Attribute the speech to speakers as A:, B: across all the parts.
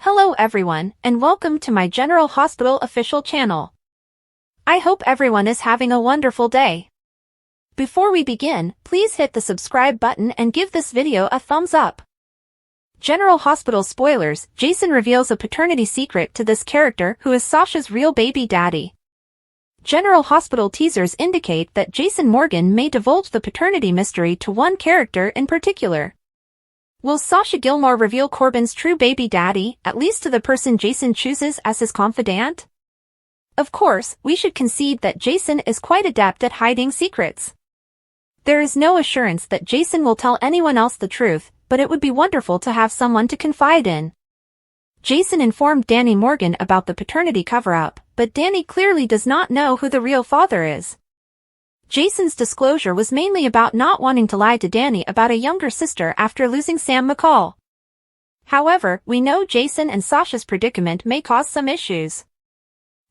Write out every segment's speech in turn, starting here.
A: Hello everyone, and welcome to my General Hospital official channel. I hope everyone is having a wonderful day. Before we begin, please hit the subscribe button and give this video a thumbs up. General Hospital spoilers: Jason reveals a paternity secret to this character who is Sasha's real baby daddy. General Hospital teasers indicate that Jason Morgan may divulge the paternity mystery to one character in particular. Will Sasha Gilmore reveal Corbin's true baby daddy, at least to the person Jason chooses as his confidant? Of course, we should concede that Jason is quite adept at hiding secrets. There is no assurance that Jason will tell anyone else the truth, but it would be wonderful to have someone to confide in. Jason informed Danny Morgan about the paternity cover-up, but Danny clearly does not know who the real father is. Jason's disclosure was mainly about not wanting to lie to Danny about a younger sister after losing Sam McCall. However, we know Jason and Sasha's predicament may cause some issues.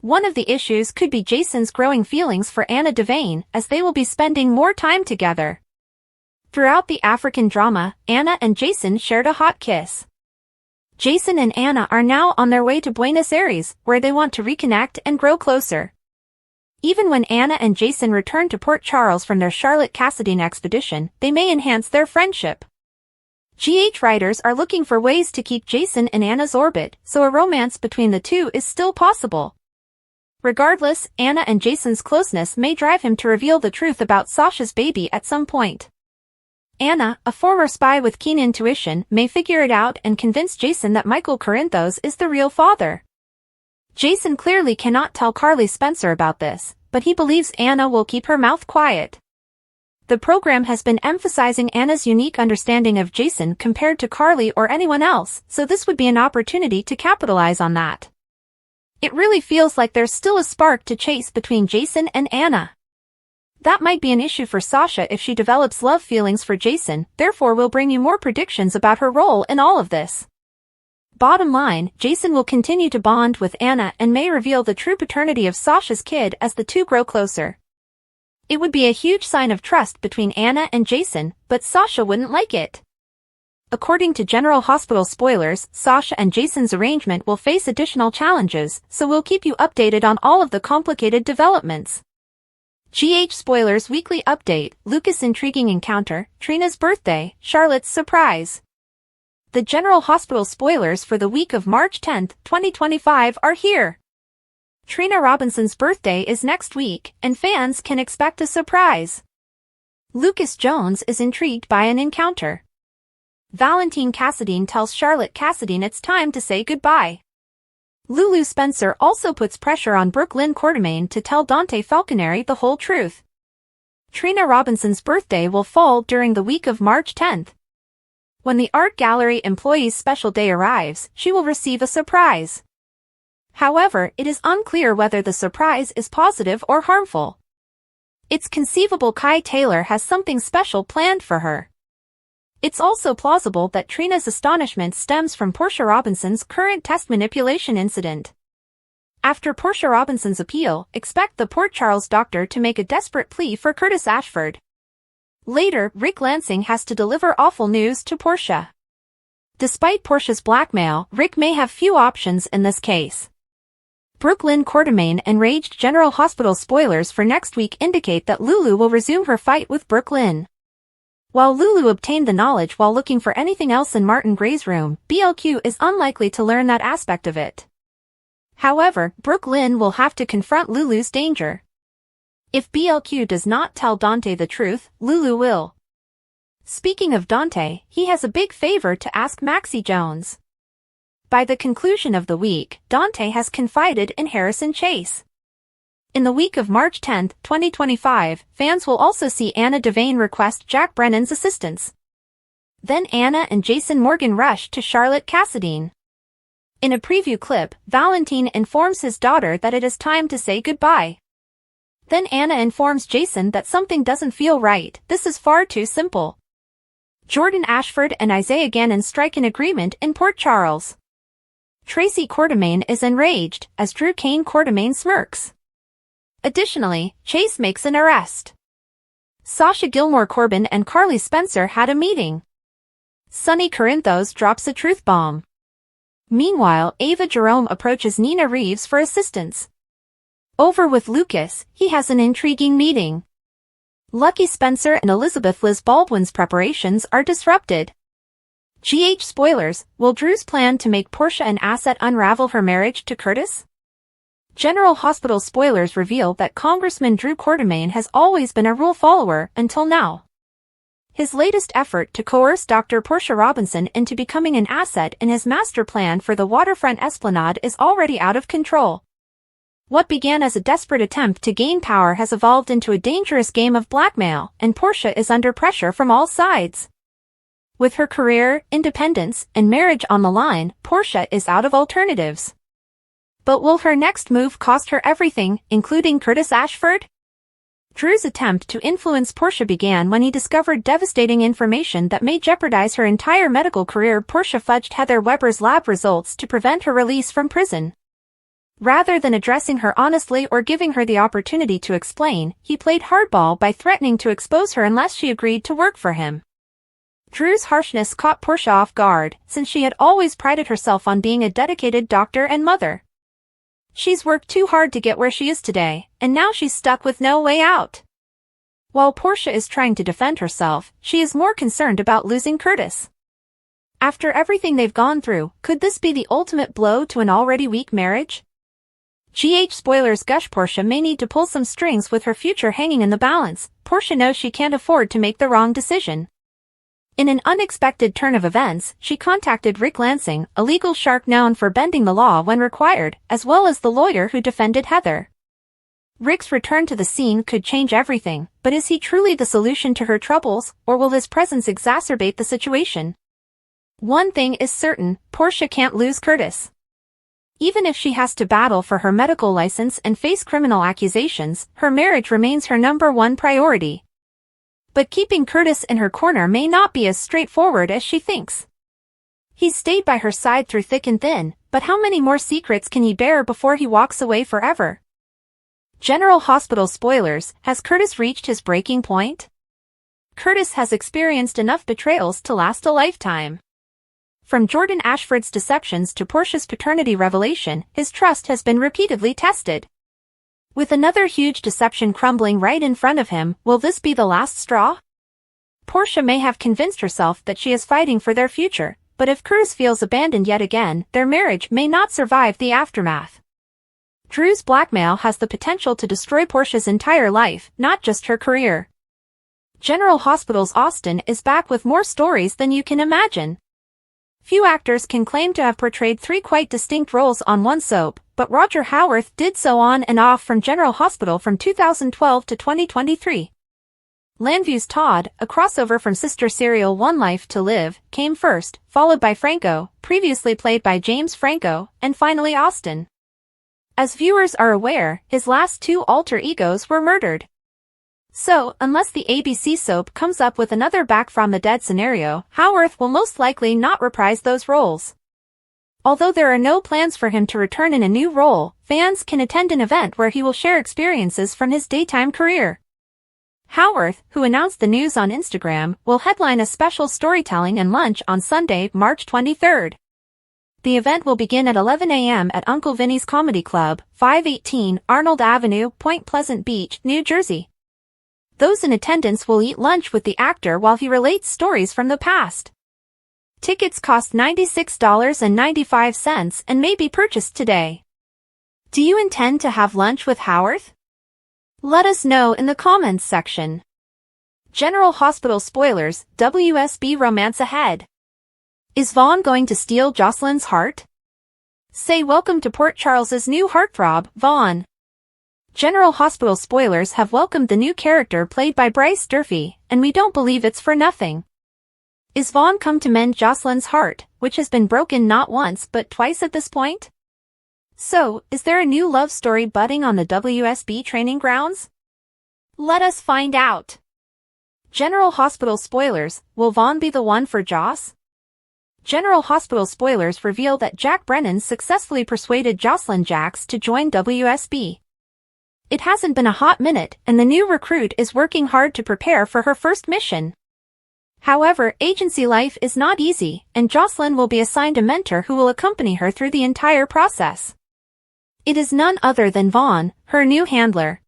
A: One of the issues could be Jason's growing feelings for Anna Devane, as they will be spending more time together. Throughout the African drama, Anna and Jason shared a hot kiss. Jason and Anna are now on their way to Buenos Aires, where they want to reconnect and grow closer. Even when Anna and Jason return to Port Charles from their Charlotte Cassadine expedition, they may enhance their friendship. GH writers are looking for ways to keep Jason in Anna's orbit, so a romance between the two is still possible. Regardless, Anna and Jason's closeness may drive him to reveal the truth about Sasha's baby at some point. Anna, a former spy with keen intuition, may figure it out and convince Jason that Michael Corinthos is the real father. Jason clearly cannot tell Carly Spencer about this, but he believes Anna will keep her mouth quiet. The program has been emphasizing Anna's unique understanding of Jason compared to Carly or anyone else, so this would be an opportunity to capitalize on that. It really feels like there's still a spark to chase between Jason and Anna. That might be an issue for Sasha if she develops love feelings for Jason, therefore we'll bring you more predictions about her role in all of this. Bottom line, Jason will continue to bond with Anna and may reveal the true paternity of Sasha's kid as the two grow closer. It would be a huge sign of trust between Anna and Jason, but Sasha wouldn't like it. According to General Hospital spoilers, Sasha and Jason's arrangement will face additional challenges, so we'll keep you updated on all of the complicated developments. GH Spoilers Weekly Update: Lucas' intriguing encounter, Trina's birthday, Charlotte's surprise. The General Hospital spoilers for the week of March 10, 2025 are here. Trina Robinson's birthday is next week, and fans can expect a surprise. Lucas Jones is intrigued by an encounter. Valentine Cassadine tells Charlotte Cassadine it's time to say goodbye. Lulu Spencer also puts pressure on Brooke Lynn Quartermaine to tell Dante Falconeri the whole truth. Trina Robinson's birthday will fall during the week of March 10th. When the art gallery employee's special day arrives, she will receive a surprise. However, it is unclear whether the surprise is positive or harmful. It's conceivable Kai Taylor has something special planned for her. It's also plausible that Trina's astonishment stems from Portia Robinson's current test manipulation incident. After Portia Robinson's appeal, expect the Port Charles doctor to make a desperate plea for Curtis Ashford. Later, Rick Lansing has to deliver awful news to Portia. Despite Portia's blackmail, Rick may have few options in this case. Brooke Lynn Quartermaine enraged General Hospital spoilers for next week indicate that Lulu will resume her fight with Brooke Lynn. While Lulu obtained the knowledge while looking for anything else in Martin Gray's room, BLQ is unlikely to learn that aspect of it. However, Brooke Lynn will have to confront Lulu's danger. If BLQ does not tell Dante the truth, Lulu will. Speaking of Dante, he has a big favor to ask Maxie Jones. By the conclusion of the week, Dante has confided in Harrison Chase. In the week of March 10, 2025, fans will also see Anna Devane request Jack Brennan's assistance. Then Anna and Jason Morgan rush to Charlotte Cassadine. In a preview clip, Valentine informs his daughter that it is time to say goodbye. Then Anna informs Jason that something doesn't feel right. This is far too simple. Jordan Ashford and Isaiah Gannon strike an agreement in Port Charles. Tracy Quartermaine is enraged, as Drew Kane Quartermaine smirks. Additionally, Chase makes an arrest. Sasha Gilmore Corbin and Carly Spencer had a meeting. Sonny Corinthos drops a truth bomb. Meanwhile, Ava Jerome approaches Nina Reeves for assistance. Over with Lucas, he has an intriguing meeting. Lucky Spencer and Elizabeth Liz Baldwin's preparations are disrupted. Spoilers, will Drew's plan to make Portia an asset unravel her marriage to Curtis? General Hospital spoilers reveal that Congressman Drew Quartermaine has always been a rule follower until now. His latest effort to coerce Dr. Portia Robinson into becoming an asset in his master plan for the waterfront esplanade is already out of control. What began as a desperate attempt to gain power has evolved into a dangerous game of blackmail, and Portia is under pressure from all sides. With her career, independence, and marriage on the line, Portia is out of alternatives. But will her next move cost her everything, including Curtis Ashford? Drew's attempt to influence Portia began when he discovered devastating information that may jeopardize her entire medical career. Portia fudged Heather Weber's lab results to prevent her release from prison. Rather than addressing her honestly or giving her the opportunity to explain, he played hardball by threatening to expose her unless she agreed to work for him. Drew's harshness caught Portia off guard, since she had always prided herself on being a dedicated doctor and mother. She's worked too hard to get where she is today, and now she's stuck with no way out. While Portia is trying to defend herself, she is more concerned about losing Curtis. After everything they've gone through, could this be the ultimate blow to an already weak marriage? Spoilers gush. Portia may need to pull some strings with her future hanging in the balance. Portia knows she can't afford to make the wrong decision. In an unexpected turn of events, she contacted Rick Lansing, a legal shark known for bending the law when required, as well as the lawyer who defended Heather. Rick's return to the scene could change everything, but is he truly the solution to her troubles, or will his presence exacerbate the situation? One thing is certain, Portia can't lose Curtis. Even if she has to battle for her medical license and face criminal accusations, her marriage remains her #1 priority. But keeping Curtis in her corner may not be as straightforward as she thinks. He's stayed by her side through thick and thin, but how many more secrets can he bear before he walks away forever? General Hospital spoilers, has Curtis reached his breaking point? Curtis has experienced enough betrayals to last a lifetime. From Jordan Ashford's deceptions to Portia's paternity revelation, his trust has been repeatedly tested. With another huge deception crumbling right in front of him, will this be the last straw? Portia may have convinced herself that she is fighting for their future, but if Curtis feels abandoned yet again, their marriage may not survive the aftermath. Drew's blackmail has the potential to destroy Portia's entire life, not just her career. General Hospital's Austin is back with more stories than you can imagine. Few actors can claim to have portrayed 3 quite distinct roles on one soap, but Roger Howarth did so on and off from General Hospital from 2012 to 2023. Landview's Todd, a crossover from sister serial One Life to Live, came first, followed by Franco, previously played by James Franco, and finally Austin. As viewers are aware, his last 2 alter egos were murdered. So, unless the ABC soap comes up with another back from the dead scenario, Howarth will most likely not reprise those roles. Although there are no plans for him to return in a new role, fans can attend an event where he will share experiences from his daytime career. Howarth, who announced the news on Instagram, will headline a special storytelling and lunch on Sunday, March 23rd. The event will begin at 11 a.m. at Uncle Vinny's Comedy Club, 518 Arnold Avenue, Point Pleasant Beach, New Jersey. Those in attendance will eat lunch with the actor while he relates stories from the past. Tickets cost $96.95 and may be purchased today. Do you intend to have lunch with Howarth? Let us know in the comments section. General Hospital spoilers, WSB romance ahead. Is Vaughn going to steal Jocelyn's heart? Say welcome to Port Charles's new heartthrob, Vaughn. General Hospital spoilers have welcomed the new character played by Bryce Durfee, and we don't believe it's for nothing. Is Vaughn come to mend Jocelyn's heart, which has been broken not once but twice at this point? So, is there a new love story budding on the WSB training grounds? Let us find out. General Hospital spoilers, will Vaughn be the one for Joss? General Hospital spoilers reveal that Jack Brennan successfully persuaded Jocelyn Jacks to join WSB. It hasn't been a hot minute, and the new recruit is working hard to prepare for her first mission. However, agency life is not easy, and Jocelyn will be assigned a mentor who will accompany her through the entire process. It is none other than Vaughn, her new handler.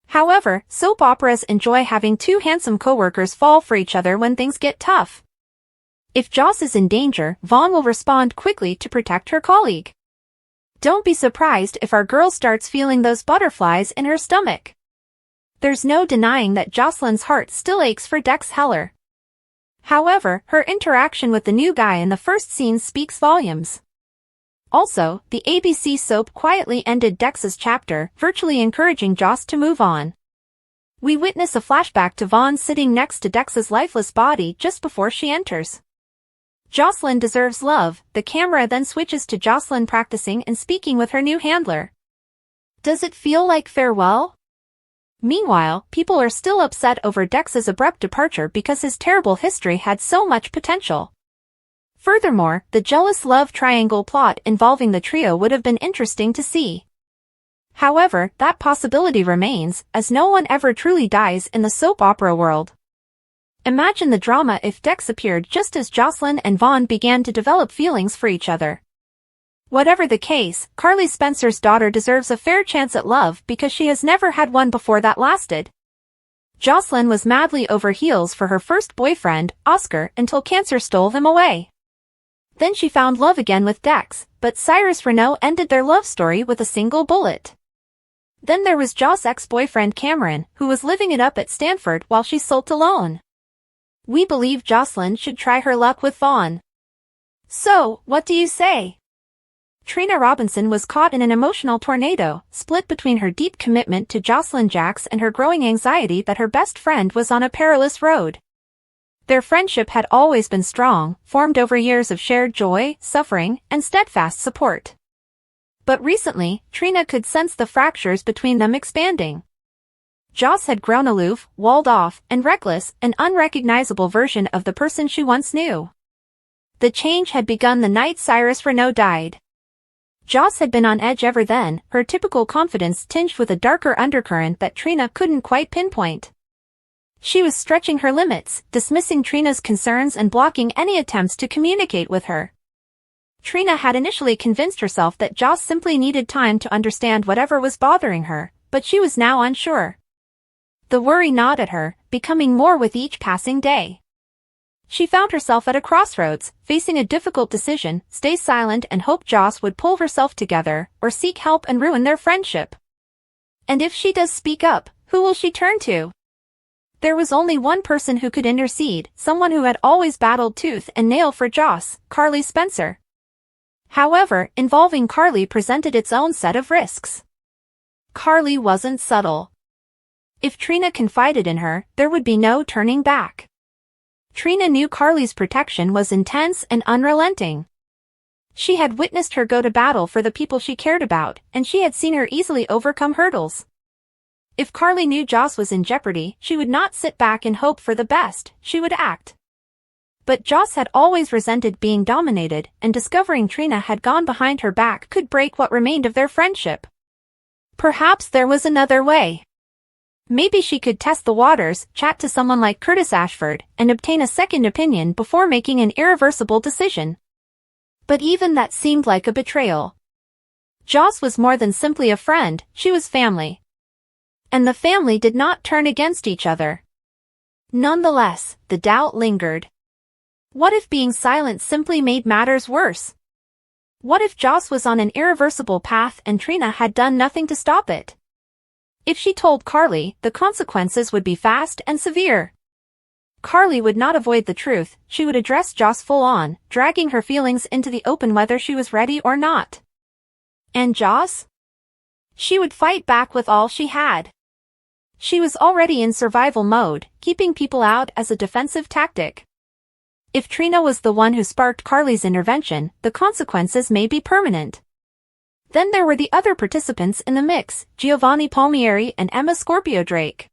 A: However, soap operas enjoy having two handsome co-workers fall for each other when things get tough. If Joss is in danger, Vaughn will respond quickly to protect her colleague. Don't be surprised if our girl starts feeling those butterflies in her stomach. There's no denying that Jocelyn's heart still aches for Dex Heller. However, her interaction with the new guy in the first scene speaks volumes. Also, the ABC soap quietly ended Dex's chapter, virtually encouraging Joss to move on. We witness a flashback to Vaughn sitting next to Dex's lifeless body just before she enters. Jocelyn deserves love. The camera then switches to Jocelyn practicing and speaking with her new handler. Does it feel like farewell? Meanwhile, people are still upset over Dex's abrupt departure because his terrible history had so much potential. Furthermore, the jealous love triangle plot involving the trio would have been interesting to see. However, that possibility remains, as no one ever truly dies in the soap opera world. Imagine the drama if Dex appeared just as Jocelyn and Vaughn began to develop feelings for each other. Whatever the case, Carly Spencer's daughter deserves a fair chance at love because she has never had one before that lasted. Jocelyn was madly over heels for her first boyfriend, Oscar, until cancer stole them away. Then she found love again with Dex, but Cyrus Renaud ended their love story with a single bullet. Then there was Joss' ex-boyfriend Cameron, who was living it up at Stanford while she sulked alone. We believe Jocelyn should try her luck with Vaughn. So, what do you say? Trina Robinson was caught in an emotional tornado, split between her deep commitment to Jocelyn Jacks and her growing anxiety that her best friend was on a perilous road. Their friendship had always been strong, formed over years of shared joy, suffering, and steadfast support. But recently, Trina could sense the fractures between them expanding. Joss had grown aloof, walled off, and reckless, an unrecognizable version of the person she once knew. The change had begun the night Cyrus Renaud died. Joss had been on edge ever then, her typical confidence tinged with a darker undercurrent that Trina couldn't quite pinpoint. She was stretching her limits, dismissing Trina's concerns and blocking any attempts to communicate with her. Trina had initially convinced herself that Joss simply needed time to understand whatever was bothering her, but she was now unsure. The worry gnawed at her, becoming more with each passing day. She found herself at a crossroads, facing a difficult decision: stay silent and hope Joss would pull herself together, or seek help and ruin their friendship. And if she does speak up, who will she turn to? There was only one person who could intercede, someone who had always battled tooth and nail for Joss, Carly Spencer. However, involving Carly presented its own set of risks. Carly wasn't subtle. If Trina confided in her, there would be no turning back. Trina knew Carly's protection was intense and unrelenting. She had witnessed her go to battle for the people she cared about, and she had seen her easily overcome hurdles. If Carly knew Joss was in jeopardy, she would not sit back and hope for the best, she would act. But Joss had always resented being dominated, and discovering Trina had gone behind her back could break what remained of their friendship. Perhaps there was another way. Maybe she could test the waters, chat to someone like Curtis Ashford, and obtain a second opinion before making an irreversible decision. But even that seemed like a betrayal. Joss was more than simply a friend, she was family. And the family did not turn against each other. Nonetheless, the doubt lingered. What if being silent simply made matters worse? What if Joss was on an irreversible path and Trina had done nothing to stop it? If she told Carly, the consequences would be fast and severe. Carly would not avoid the truth, she would address Joss full on, dragging her feelings into the open whether she was ready or not. And Joss? She would fight back with all she had. She was already in survival mode, keeping people out as a defensive tactic. If Trina was the one who sparked Carly's intervention, the consequences may be permanent. Then there were the other participants in the mix, Giovanni Palmieri and Emma Scorpio Drake.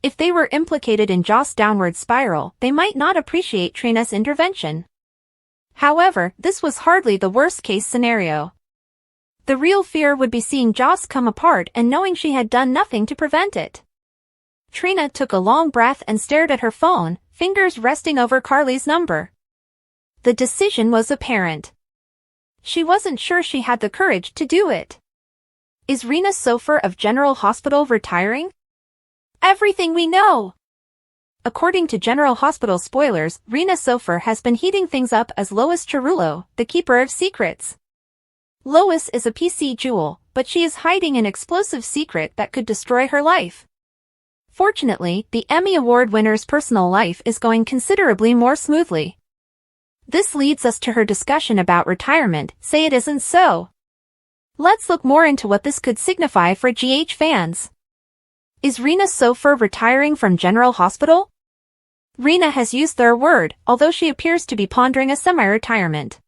A: If they were implicated in Joss' downward spiral, they might not appreciate Trina's intervention. However, this was hardly the worst-case scenario. The real fear would be seeing Joss come apart and knowing she had done nothing to prevent it. Trina took a long breath and stared at her phone, fingers resting over Carly's number. The decision was apparent. She wasn't sure she had the courage to do it. Is Rena Sofer of General Hospital retiring? Everything we know! According to General Hospital spoilers, Rena Sofer has been heating things up as Lois Cerullo, the keeper of secrets. Lois is a PC jewel, but she is hiding an explosive secret that could destroy her life. Fortunately, the Emmy Award winner's personal life is going considerably more smoothly. This leads us to her discussion about retirement. Say it isn't so. Let's look more into what this could signify for GH fans. Is Rena Sofer retiring from General Hospital? Rena has used their word, although she appears to be pondering a semi-retirement.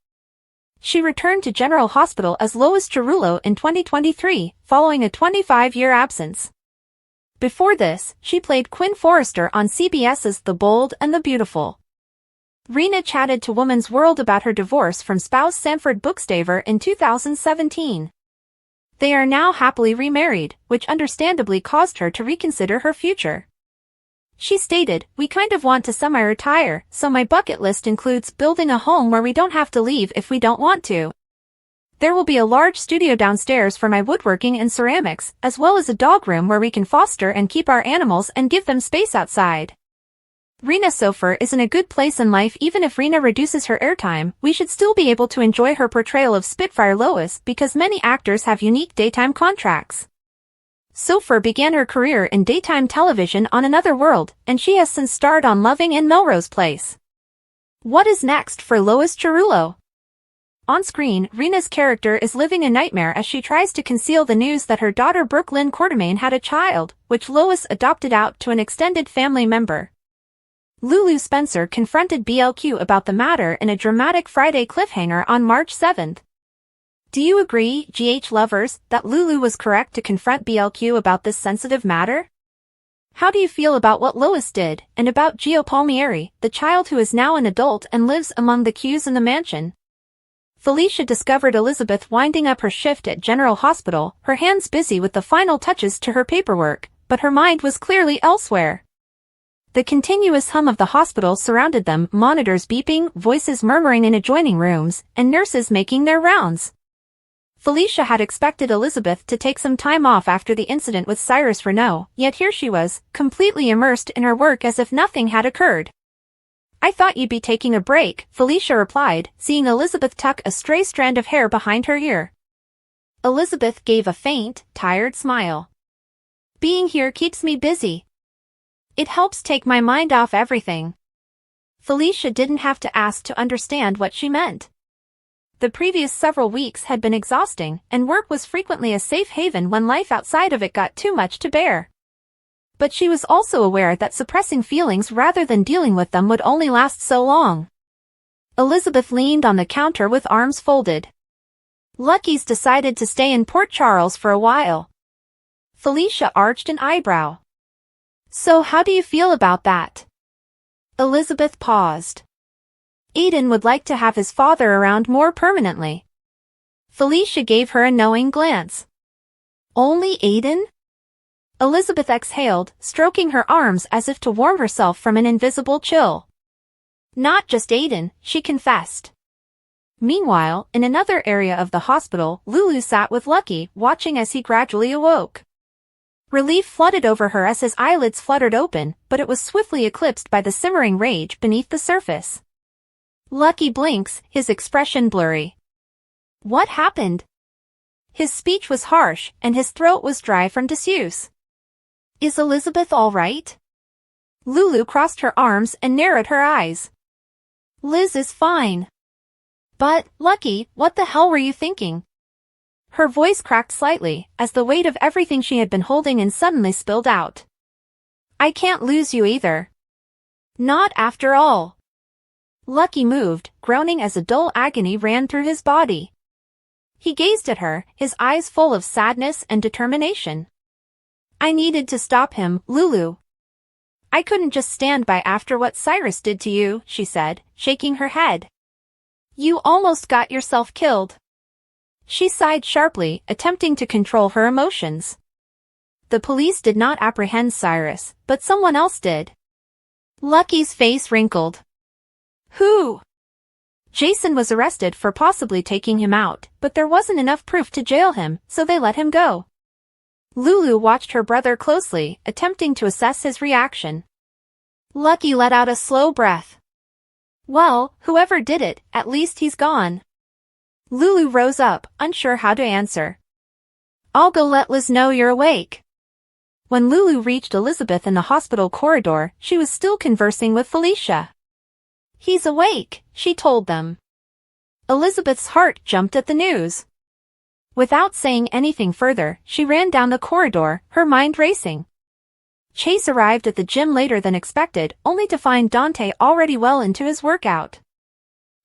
A: She returned to General Hospital as Lois Cerullo in 2023, following a 25-year absence. Before this, she played Quinn Forrester on CBS's The Bold and the Beautiful. Rena chatted to Woman's World about her divorce from spouse Sanford Bookstaver in 2017. They are now happily remarried, which understandably caused her to reconsider her future. She stated, "We kind of want to semi-retire, so my bucket list includes building a home where we don't have to leave if we don't want to. There will be a large studio downstairs for my woodworking and ceramics, as well as a dog room where we can foster and keep our animals and give them space outside." Rena Sofer is in a good place in life. Even if Rena reduces her airtime, we should still be able to enjoy her portrayal of Spitfire Lois because many actors have unique daytime contracts. Sofer began her career in daytime television on Another World, and she has since starred on Loving in Melrose Place. What is next for Lois Cerullo? On screen, Rena's character is living a nightmare as she tries to conceal the news that her daughter Brooklyn Quartermaine had a child, which Lois adopted out to an extended family member. Lulu Spencer confronted BLQ about the matter in a dramatic Friday cliffhanger on March 7th. Do you agree, GH lovers, that Lulu was correct to confront BLQ about this sensitive matter? How do you feel about what Lois did, and about Gio Palmieri, the child who is now an adult and lives among the Qs in the mansion? Felicia discovered Elizabeth winding up her shift at General Hospital, her hands busy with the final touches to her paperwork, but her mind was clearly elsewhere. The continuous hum of the hospital surrounded them, monitors beeping, voices murmuring in adjoining rooms, and nurses making their rounds. Felicia had expected Elizabeth to take some time off after the incident with Cyrus Renaud, yet here she was, completely immersed in her work as if nothing had occurred. "I thought you'd be taking a break," Felicia replied, seeing Elizabeth tuck a stray strand of hair behind her ear. Elizabeth gave a faint, tired smile. "Being here keeps me busy. It helps take my mind off everything." Felicia didn't have to ask to understand what she meant. The previous several weeks had been exhausting, and work was frequently a safe haven when life outside of it got too much to bear. But she was also aware that suppressing feelings rather than dealing with them would only last so long. Elizabeth leaned on the counter with arms folded. "Lucky's decided to stay in Port Charles for a while." Felicia arched an eyebrow. "So how do you feel about that?" Elizabeth paused. "Aiden would like to have his father around more permanently." Felicia gave her a knowing glance. "Only Aiden?" Elizabeth exhaled, stroking her arms as if to warm herself from an invisible chill. "Not just Aiden," she confessed. Meanwhile, in another area of the hospital, Lulu sat with Lucky, watching as he gradually awoke. Relief flooded over her as his eyelids fluttered open, but it was swiftly eclipsed by the simmering rage beneath the surface. Lucky blinks, his expression blurry. "What happened?" His speech was harsh, and his throat was dry from disuse. "Is Elizabeth all right?" Lulu crossed her arms and narrowed her eyes. "Liz is fine." "But, Lucky, what the hell were you thinking?" Her voice cracked slightly, as the weight of everything she had been holding in suddenly spilled out. "I can't lose you either." "Not after all." Lucky moved, groaning as a dull agony ran through his body. He gazed at her, his eyes full of sadness and determination. "I needed to stop him, Lulu. I couldn't just stand by after what Cyrus did to you," she said, shaking her head. "You almost got yourself killed." She sighed sharply, attempting to control her emotions. "The police did not apprehend Cyrus, but someone else did." Lucky's face wrinkled. Who? Jason was arrested for possibly taking him out, but there wasn't enough proof to jail him, so they let him go. Lulu watched her brother closely, attempting to assess his reaction. Lucky let out a slow breath. Well, whoever did it, at least he's gone. Lulu rose up, unsure how to answer. I'll go let Liz know you're awake. When Lulu reached Elizabeth in the hospital corridor, she was still conversing with Felicia. He's awake, she told them. Elizabeth's heart jumped at the news. Without saying anything further, she ran down the corridor, her mind racing. Chase arrived at the gym later than expected, only to find Dante already well into his workout.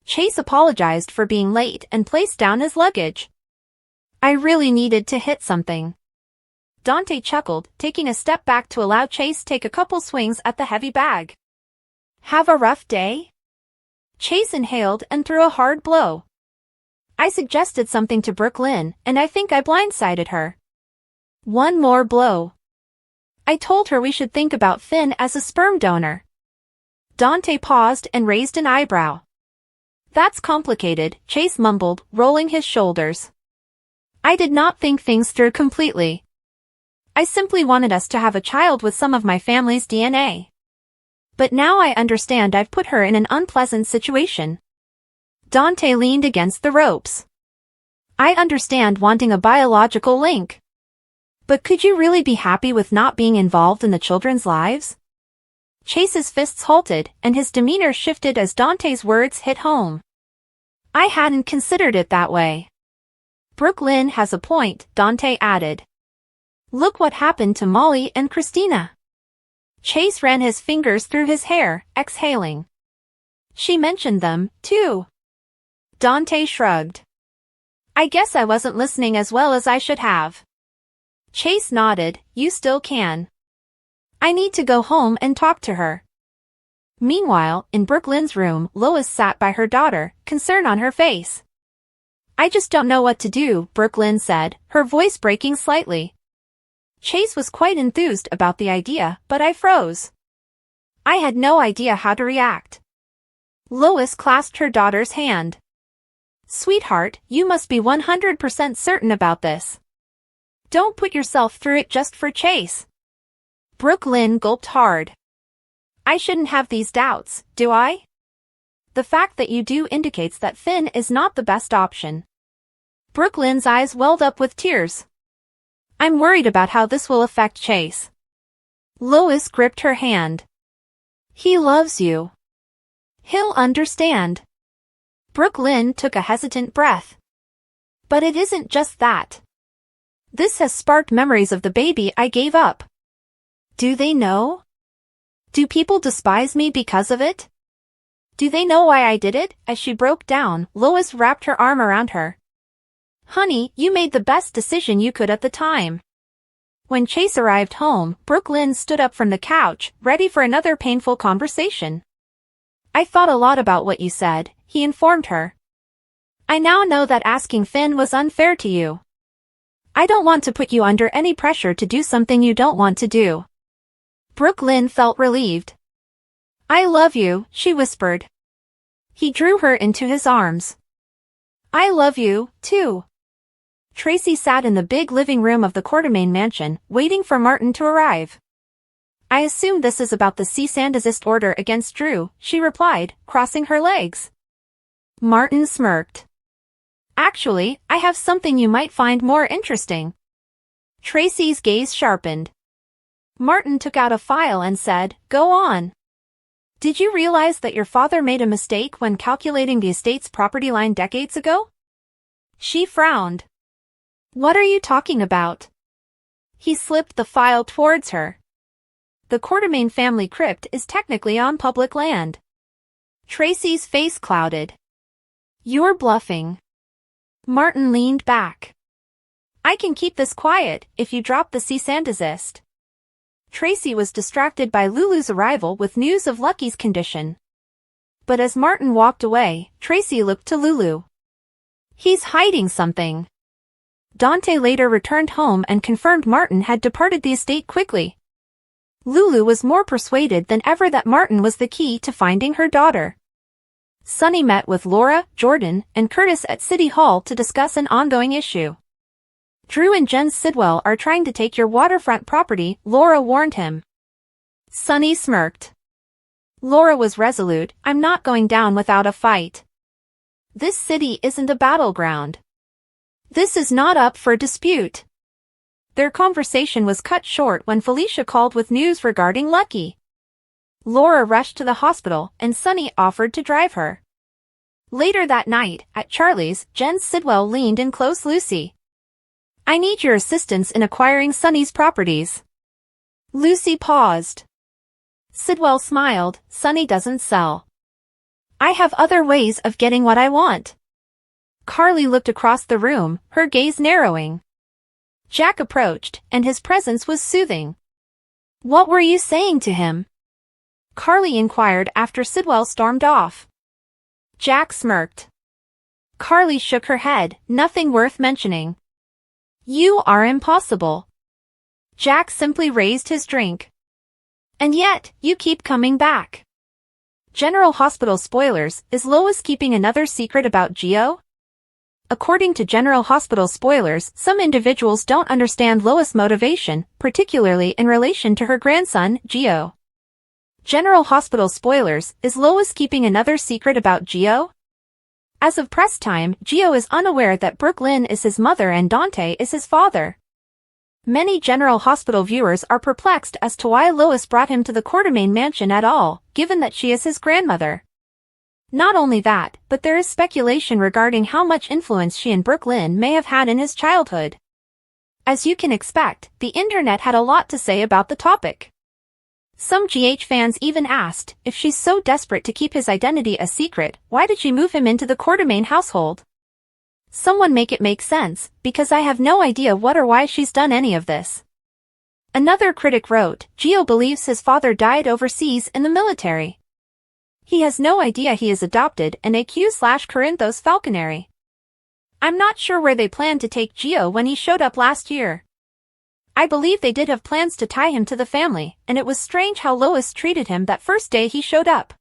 A: Chase apologized for being late and placed down his luggage. I really needed to hit something. Dante chuckled, taking a step back to allow Chase take a couple swings at the heavy bag. Have a rough day? Chase inhaled and threw a hard blow. I suggested something to Brooklyn, and I think I blindsided her. One more blow. I told her we should think about Finn as a sperm donor. Dante paused and raised an eyebrow. That's complicated, Chase mumbled, rolling his shoulders. I did not think things through completely. I simply wanted us to have a child with some of my family's DNA. But now I understand I've put her in an unpleasant situation. Dante leaned against the ropes. I understand wanting a biological link. But could you really be happy with not being involved in the children's lives? Chase's fists halted, and his demeanor shifted as Dante's words hit home. I hadn't considered it that way. Brooklyn has a point, Dante added. Look what happened to Molly and Christina. Chase ran his fingers through his hair, exhaling. She mentioned them, too. Dante shrugged. I guess I wasn't listening as well as I should have. Chase nodded, you still can. I need to go home and talk to her. Meanwhile, in Brooklyn's room, Lois sat by her daughter, concern on her face. I just don't know what to do, Brooklyn said, her voice breaking slightly. Chase was quite enthused about the idea, but I froze. I had no idea how to react. Lois clasped her daughter's hand. Sweetheart, you must be 100% certain about this. Don't put yourself through it just for Chase. Brooklyn gulped hard. I shouldn't have these doubts, do I? The fact that you do indicates that Finn is not the best option. Brooklyn's eyes welled up with tears. I'm worried about how this will affect Chase. Lois gripped her hand. He loves you. He'll understand. Brooklyn took a hesitant breath. But it isn't just that. This has sparked memories of the baby I gave up. Do they know? Do people despise me because of it? Do they know why I did it? As she broke down, Lois wrapped her arm around her. Honey, you made the best decision you could at the time. When Chase arrived home, Brooklyn stood up from the couch, ready for another painful conversation. I thought a lot about what you said, he informed her. I now know that asking Finn was unfair to you. I don't want to put you under any pressure to do something you don't want to do. Brooklyn felt relieved. I love you, she whispered. He drew her into his arms. I love you, too. Tracy sat in the big living room of the Quartermain mansion, waiting for Martin to arrive. I assume this is about the cease and desist order against Drew, she replied, crossing her legs. Martin smirked. Actually, I have something you might find more interesting. Tracy's gaze sharpened. Martin took out a file and said, Go on. Did you realize that your father made a mistake when calculating the estate's property line decades ago? She frowned. What are you talking about? He slipped the file towards her. The Quartermain family crypt is technically on public land. Tracy's face clouded. You're bluffing. Martin leaned back. I can keep this quiet if you drop the cease and desist. Tracy was distracted by Lulu's arrival with news of Lucky's condition. But as Martin walked away, Tracy looked to Lulu. He's hiding something. Dante later returned home and confirmed Martin had departed the estate quickly. Lulu was more persuaded than ever that Martin was the key to finding her daughter. Sunny met with Laura, Jordan, and Curtis at City Hall to discuss an ongoing issue. Drew and Jen Sidwell are trying to take your waterfront property, Laura warned him. Sunny smirked. Laura was resolute, I'm not going down without a fight. This city isn't a battleground. This is not up for dispute. Their conversation was cut short when Felicia called with news regarding Lucky. Laura rushed to the hospital and Sunny offered to drive her. Later that night, at Charlie's, Jen Sidwell leaned in close. Lucy, I need your assistance in acquiring Sunny's properties. Lucy paused. Sidwell smiled, Sunny doesn't sell. I have other ways of getting what I want. Carly looked across the room, her gaze narrowing. Jack approached, and his presence was soothing. What were you saying to him? Carly inquired after Sidwell stormed off. Jack smirked. Carly shook her head, nothing worth mentioning. You are impossible. Jack simply raised his drink. And yet, you keep coming back. General Hospital spoilers, is Lois keeping another secret about Gio? According to General Hospital spoilers, some individuals don't understand Lois' motivation, particularly in relation to her grandson, Gio. General Hospital spoilers, is Lois keeping another secret about Gio? As of press time, Gio is unaware that Brooke Lynn is his mother and Dante is his father. Many General Hospital viewers are perplexed as to why Lois brought him to the Quartermaine mansion at all, given that she is his grandmother. Not only that, but there is speculation regarding how much influence she and Brooke Lynn may have had in his childhood. As you can expect, the internet had a lot to say about the topic. Some GH fans even asked, if she's so desperate to keep his identity a secret, why did she move him into the Quartermaine household? Someone make it make sense, because I have no idea what or why she's done any of this. Another critic wrote, Gio believes his father died overseas in the military. He has no idea he is adopted and AQ/Corinthos Falconeri. I'm not sure where they planned to take Gio when he showed up last year. I believe they did have plans to tie him to the family, and it was strange how Lois treated him that first day he showed up.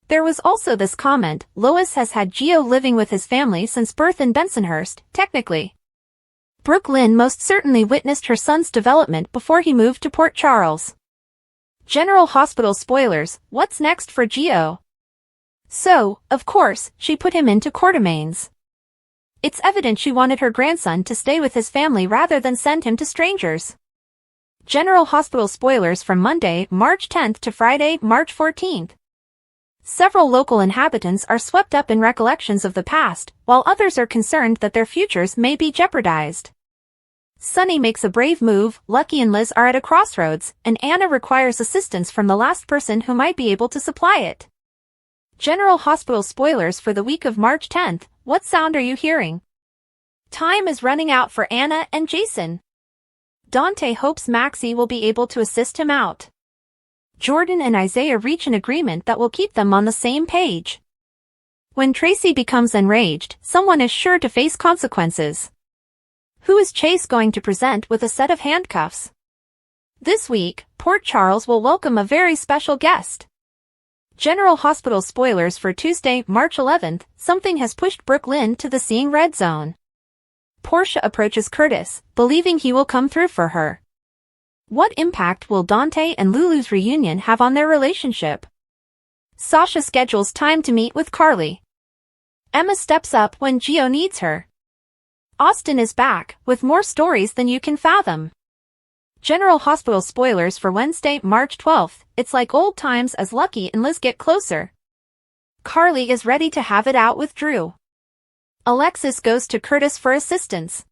A: There was also this comment, Lois has had Gio living with his family since birth in Bensonhurst, technically. Brooke Lynn most certainly witnessed her son's development before he moved to Port Charles. General Hospital spoilers, what's next for Gio? So, of course, she put him into Quartermaines. It's evident she wanted her grandson to stay with his family rather than send him to strangers. General Hospital spoilers from Monday, March 10th to Friday, March 14th. Several local inhabitants are swept up in recollections of the past, while others are concerned that their futures may be jeopardized. Sunny makes a brave move, Lucky and Liz are at a crossroads, and Anna requires assistance from the last person who might be able to supply it. General Hospital spoilers for the week of March 10th, what sound are you hearing? Time is running out for Anna and Jason. Dante hopes Maxie will be able to assist him out. Jordan and Isaiah reach an agreement that will keep them on the same page. When Tracy becomes enraged, someone is sure to face consequences. Who is Chase going to present with a set of handcuffs? This week, Port Charles will welcome a very special guest. General Hospital spoilers for Tuesday, March 11th, something has pushed Brooke Lynn to the seeing red zone. Portia approaches Curtis, believing he will come through for her. What impact will Dante and Lulu's reunion have on their relationship? Sasha schedules time to meet with Carly. Emma steps up when Gio needs her. Austin is back, with more stories than you can fathom. General Hospital spoilers for Wednesday, March 12th, it's like old times as Lucky and Liz get closer. Carly is ready to have it out with Drew. Alexis goes to Curtis for assistance.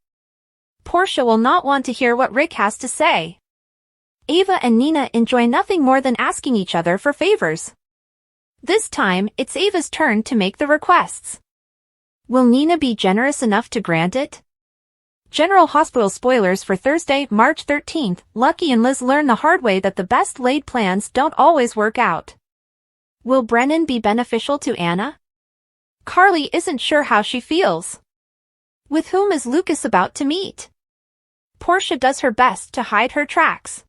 A: Portia will not want to hear what Rick has to say. Ava and Nina enjoy nothing more than asking each other for favors. This time, it's Ava's turn to make the requests. Will Nina be generous enough to grant it? General Hospital spoilers for Thursday, March 13th, Lucky and Liz learn the hard way that the best laid plans don't always work out. Will Brennan be beneficial to Anna? Carly isn't sure how she feels. With whom is Lucas about to meet? Portia does her best to hide her tracks.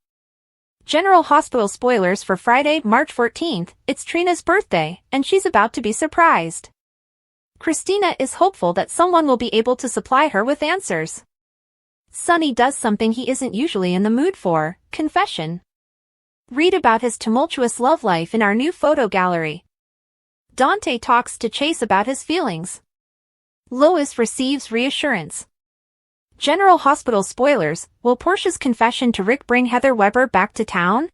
A: General Hospital spoilers for Friday, March 14th, it's Trina's birthday, and she's about to be surprised. Christina is hopeful that someone will be able to supply her with answers. Sonny does something he isn't usually in the mood for, confession. Read about his tumultuous love life in our new photo gallery. Dante talks to Chase about his feelings. Lois receives reassurance. General Hospital spoilers, will Portia's confession to Rick bring Heather Weber back to town?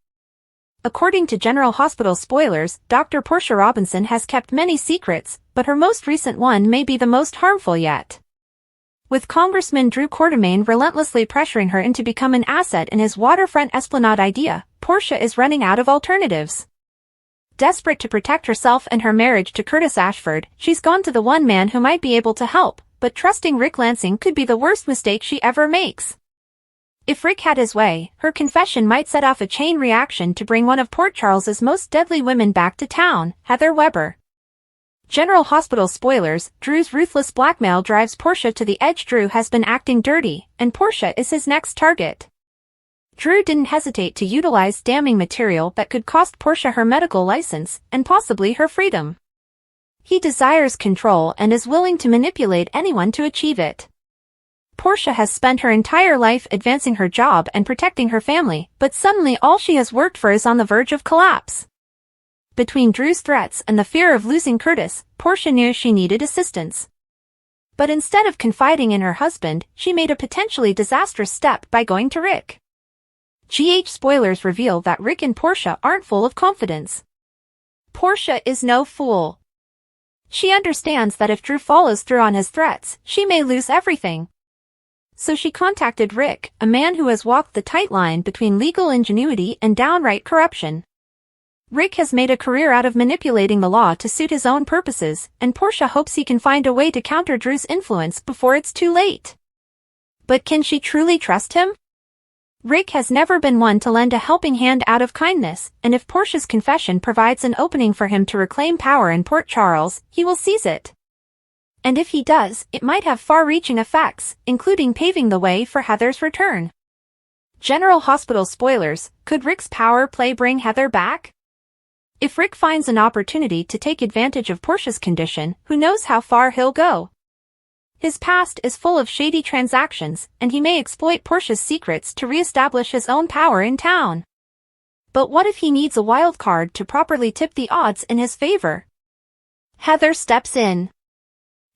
A: According to General Hospital spoilers, Dr. Portia Robinson has kept many secrets, but her most recent one may be the most harmful yet. With Congressman Drew Quartermaine relentlessly pressuring her into become an asset in his waterfront esplanade idea, Portia is running out of alternatives. Desperate to protect herself and her marriage to Curtis Ashford, she's gone to the one man who might be able to help, but trusting Rick Lansing could be the worst mistake she ever makes. If Rick had his way, her confession might set off a chain reaction to bring one of Port Charles's most deadly women back to town, Heather Weber. General Hospital spoilers, Drew's ruthless blackmail drives Portia to the edge. Drew has been acting dirty, and Portia is his next target. Drew didn't hesitate to utilize damning material that could cost Portia her medical license, and possibly her freedom. He desires control and is willing to manipulate anyone to achieve it. Portia has spent her entire life advancing her job and protecting her family, but suddenly all she has worked for is on the verge of collapse. Between Drew's threats and the fear of losing Curtis, Portia knew she needed assistance. But instead of confiding in her husband, she made a potentially disastrous step by going to Rick. GH spoilers reveal that Rick and Portia aren't full of confidence. Portia is no fool. She understands that if Drew follows through on his threats, she may lose everything. So she contacted Rick, a man who has walked the tight line between legal ingenuity and downright corruption. Rick has made a career out of manipulating the law to suit his own purposes, and Portia hopes he can find a way to counter Drew's influence before it's too late. But can she truly trust him? Rick has never been one to lend a helping hand out of kindness, and if Portia's confession provides an opening for him to reclaim power in Port Charles, he will seize it. And if he does, it might have far-reaching effects, including paving the way for Heather's return. General Hospital spoilers, could Rick's power play bring Heather back? If Rick finds an opportunity to take advantage of Portia's condition, who knows how far he'll go? His past is full of shady transactions, and he may exploit Portia's secrets to re-establish his own power in town. But what if he needs a wild card to properly tip the odds in his favor? Heather steps in.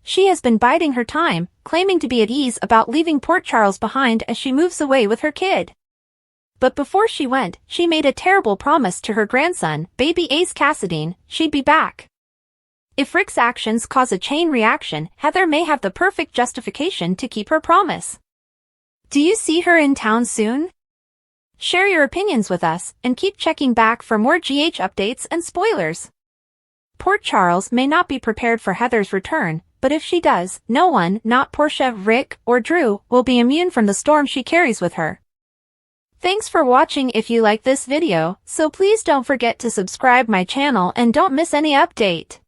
A: She has been biding her time, claiming to be at ease about leaving Port Charles behind as she moves away with her kid. But before she went, she made a terrible promise to her grandson, baby Ace Cassadine, she'd be back. If Rick's actions cause a chain reaction, Heather may have the perfect justification to keep her promise. Do you see her in town soon? Share your opinions with us, and keep checking back for more GH updates and spoilers. Port Charles may not be prepared for Heather's return, but if she does, no one, not Portia, Rick, or Drew, will be immune from the storm she carries with her. Thanks for watching. If you like this video, so please don't forget to subscribe my channel and don't miss any update.